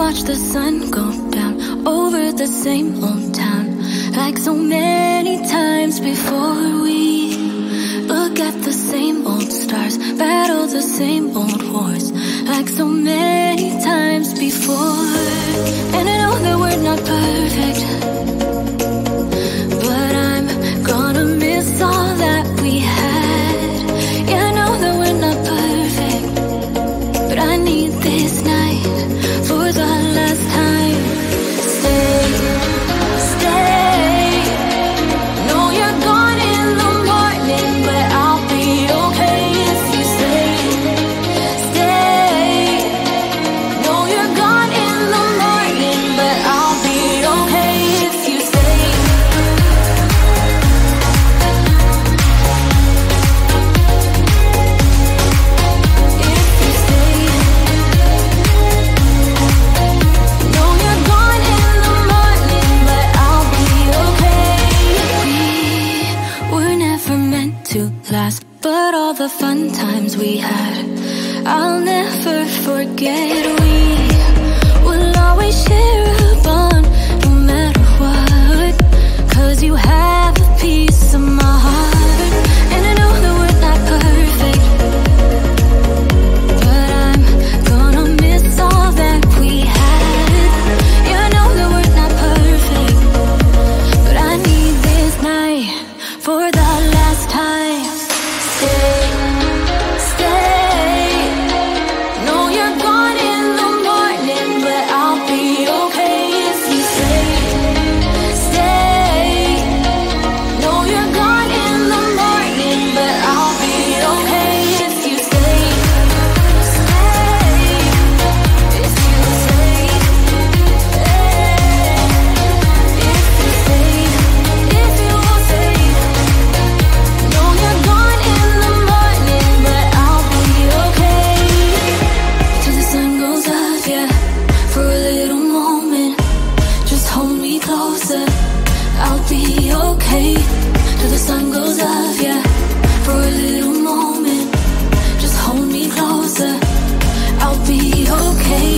watch the sun go down over the same old town, like so many times before. We look at the same old stars, battle the same old wars, like so many times before. And I know that we're not perfect, but I'm gonna miss all that we had. Yeah, I know that we're not perfect, but I need this night for the last time. Stay, stay. Know you're gone in the morning, but I'll be okay if you stay. Stay. Know you're gone in the morning, but I'll be okay if you stay. If you stay. Know you're gone in the morning, but I'll be okay. We were never meant to last, but all the fun times we had, I'll never forget. We will always share a bond, no matter what, 'cause you have a piece of my heart. And I know that we're not perfect, but I'm gonna miss all that we had. Yeah, I know that we're not perfect, but I need this night for the last time. Stay, stay. Know you're gone in the morning, but I'll be okay if you stay. Stay. Know you're gone in the morning, but I'll be okay if you stay. Stay. If you stay. If you stay. If you stay. Know you're gone in the morning, but I'll be okay. Till the sun goes up, yeah, for a little moment. Just hold me closer, I'll be okay. Till the sun goes up, yeah, for a little moment. Just hold me closer, I'll be okay.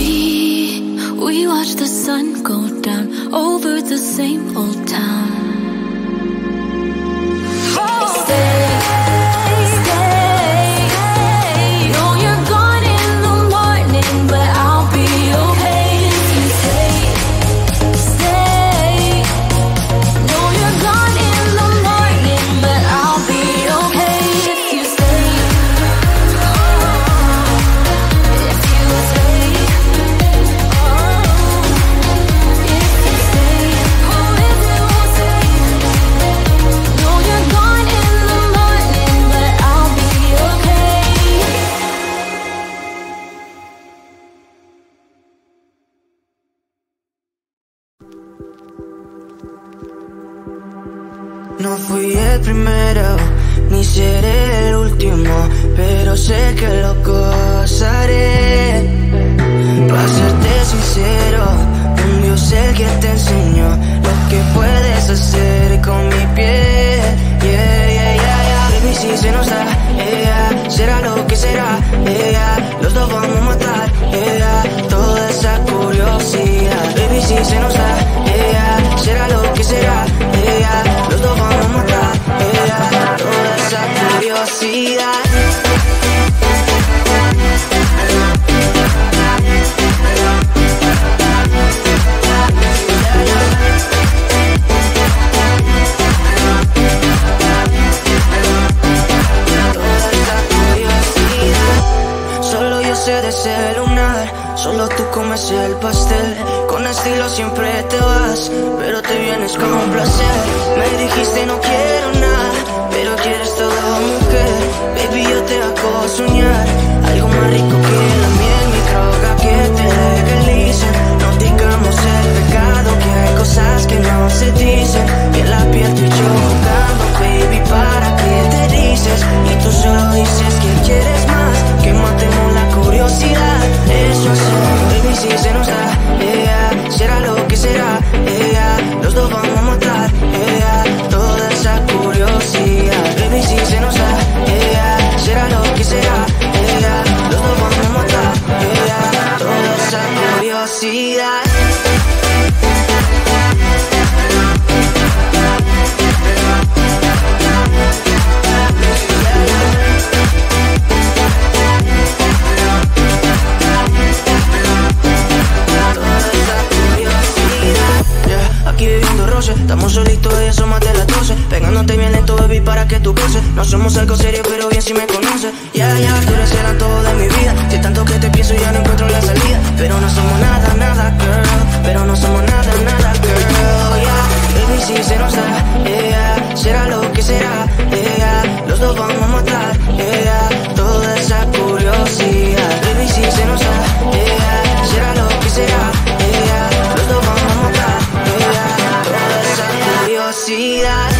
We watch the sun go down over the same old town. Stay, stay. Know you're gone in the morning, but I'll be okay if you stay. Stay. Know you're gone in the morning, but I'll be okay if you stay. If you stay. If you stay. Oh, if you stay. Know you're gone in the morning, but I'll be okay. No fui el primero, ni seré el último, pero sé que lo gozaré. Para serte sincero, un Dios el que te enseñó lo que puedes hacer con mi piel. Yeah, yeah, yeah, yeah. Baby, si se nos da, yeah, será lo que será, yeah. Los dos vamos a matar, yeah, toda esa curiosidad. Baby, si se nos da, yeah, será lo que será, yeah. Los dos vamos a matar, yeah, toda esa curiosidad. Solo yo sé de ese lunar, solo tú comes el pastel. Con estilo siempre te vas, pero te vienes con un placer. Me dijiste no quiero nada, pero quieres todo, mujer. Baby, yo te hago soñar algo más rico que la miel, mi droga que te legalicen. No digamos el pecado, que hay cosas que no se dicen. Y en la piel tú y yo jugando, baby, ¿para qué te dices? Y tú solo dices que quieres más, que matemos la curiosidad. Eso hacemos, baby, si se nos da, yeah, será lo que será, yeah. Los dos vamos a matar, yeah, toda esa curiosidad. Baby, si se nos da, yeah, será lo que será, yeah. Los dos vamos a somos algo serio, pero bien si me conoces. Ya, tú eres el antojo de mi vida. De tanto que te pienso ya no encuentro la salida. Pero no somos nada, nada, girl. Pero no somos nada, nada, girl. Yeah, baby, si se nos da, yeah. Será lo que será, yeah. Los dos vamos a matar, yeah. Toda esa curiosidad. Baby, si se nos da, yeah. Será lo que será, yeah. Los dos vamos a matar, yeah. Toda esa curiosidad.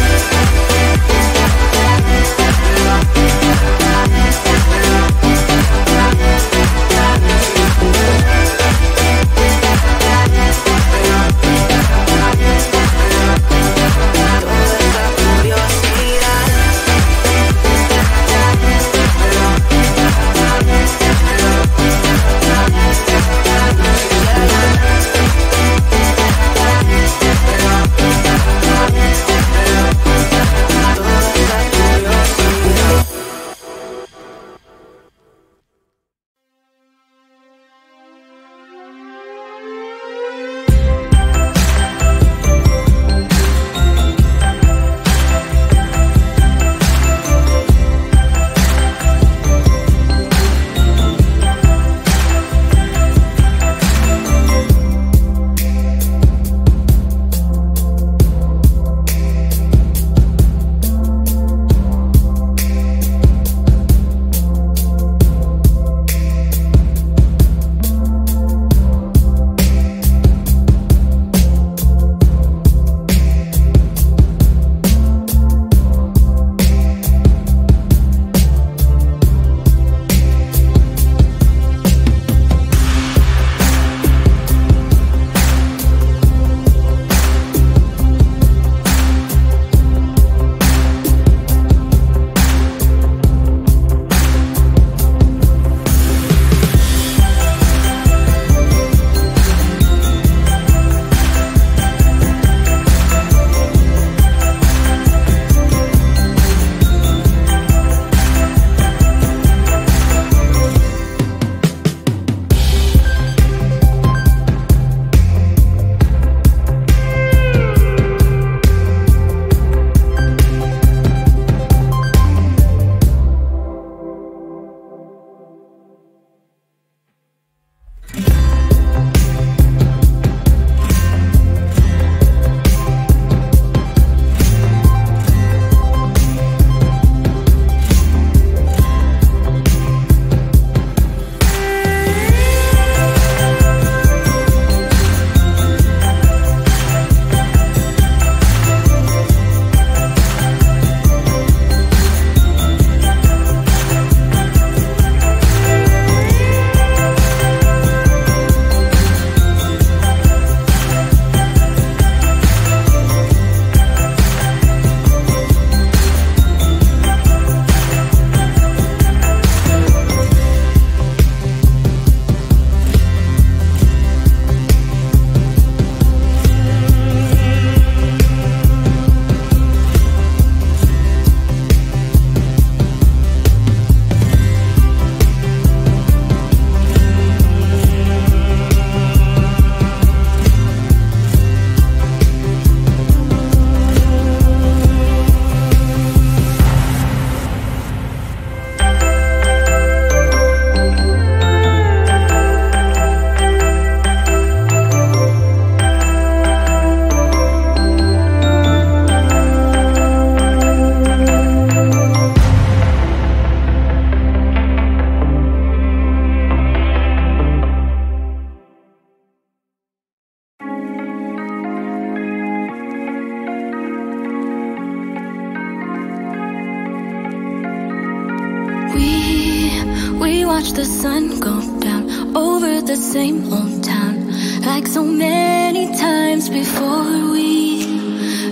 We watch the sun go down over the same old town, like so many times before. We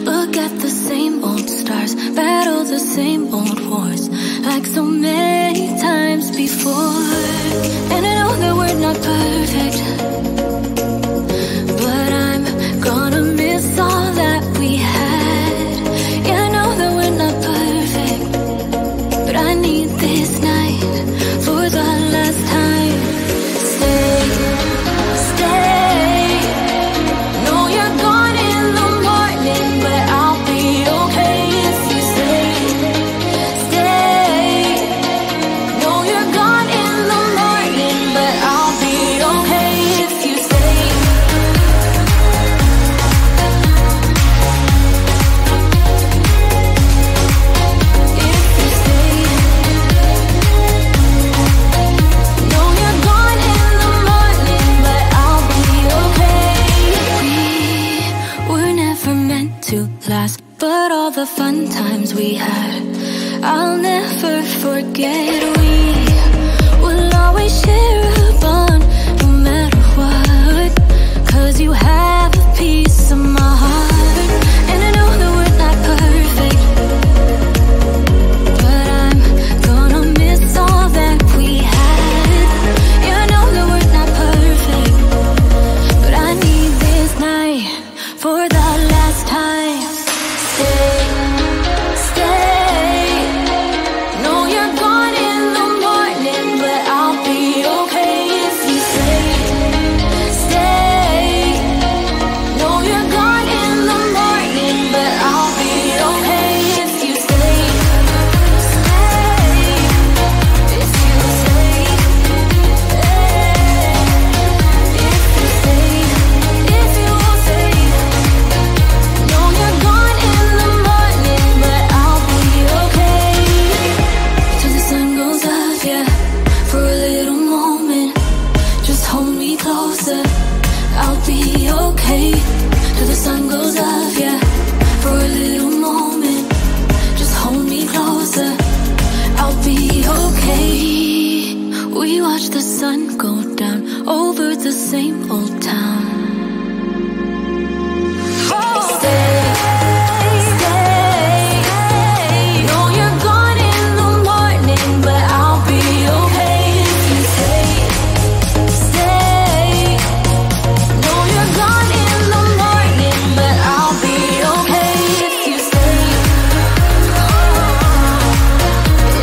look at the same old stars, battle the same old wars, like so many times before. And I know that we're not perfect, but I'm gonna miss all that we had. Yeah, I know that we're not perfect, but I need this night for the last time. Stay, stay. Know you're gone in the morning, but I'll be okay if you stay. Stay, I'll never forget. We will always share a bond, no matter what. 'Cause you have a piece of my heart. And I know that we're not perfect, but I'm gonna miss all that we had. Yeah, I know that we're not perfect, but I need this night for the last time. Stay, stay. No, you're gone in the morning, but I'll be okay if you stay. Stay. No, you're gone in the morning, but I'll be okay if you stay. Stay. If you stay. If you stay. If you stay. No, you're gone in the morning, but I'll be okay. Till the sun goes up, yeah, for a little moment. Just hold me closer, I'll be okay. Till the sun goes up, yeah, for a little moment. Just hold me closer, I'll be okay. We watch the sun go down over the same old town. Stay, stay. No, you're gone in the morning, but I'll be okay if you stay. Stay. No, you're gone in the morning, but I'll be okay if you stay.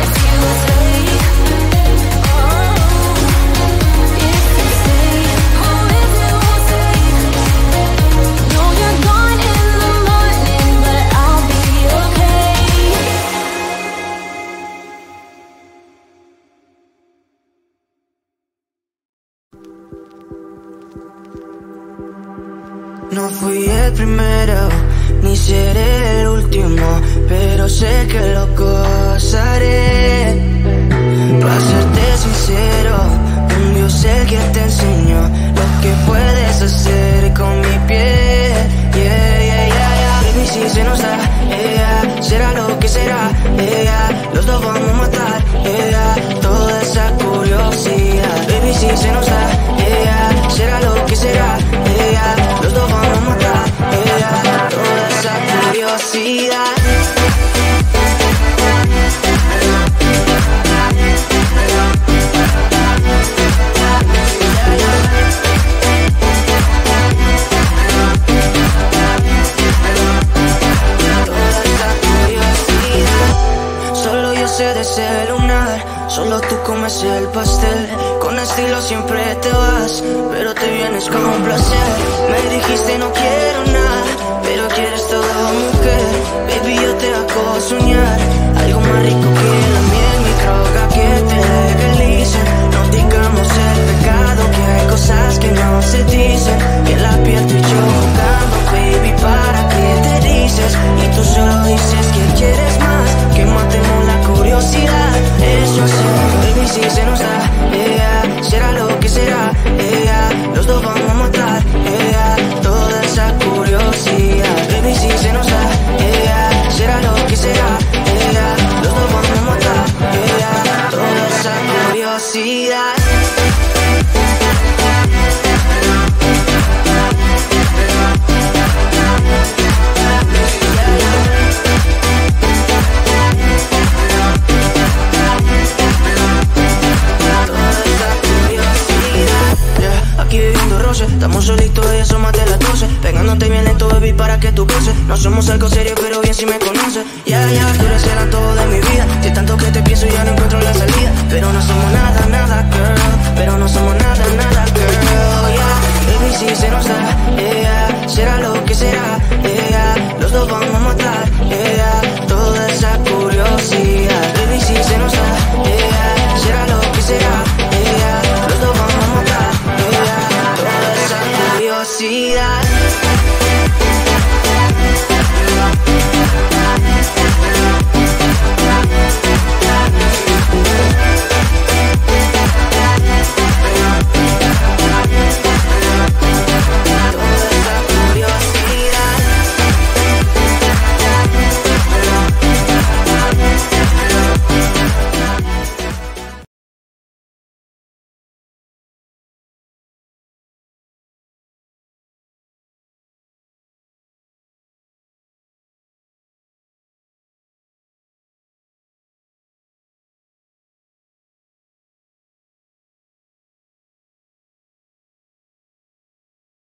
If you stay. If you stay. Oh, if you stay. No, you're gone in the morning, but I'll be okay. No fui el primero, ni seré el último, pero sé que lo gozaré. Para serte sincero, un Dios el que te enseñó lo que puedes hacer con mi piel. Yeah, yeah, yeah, yeah. Baby, si se nos da, yeah, será lo que será, yeah. Los dos vamos a matar, yeah, toda esa curiosidad. Baby, si se nos da, yeah, será lo que será, yeah. Los dos vamos a matar, yeah, toda esa curiosidad. Solo yo sé desayunar, solo tú comes el pastel. Con estilo siempre te vas, pero te vienes con un placer. Me dijiste no quiero nada, pero quieres toda mujer. Baby, yo te hago soñar algo más rico que la miel, mi droga que te legalice. No digamos el pecado, que hay cosas que no se dicen. Que la piel tú y yo jugando, baby, ¿para qué te dices? Y tú solo dices que quieres más, que matemos la curiosidad. Eso sí, baby, si se nos da, yeah, será lo que será, yeah. Los dos vamos a matar, yeah, toda esa curiosidad. Baby, si se nos da, yeah, será lo que será, yeah. Los dos vamos a matar, yeah, toda esa curiosidad. Aquí viviendo roce, estamos solitos y asómate a las 12. Pegándote bien lento, baby, para que tú goces. No somos algo serio, pero bien si me conoces. Ya, tú eres el antojo de mi vida. Si tanto que te pienso ya no encuentro la salida. Pero no somos nada, nada,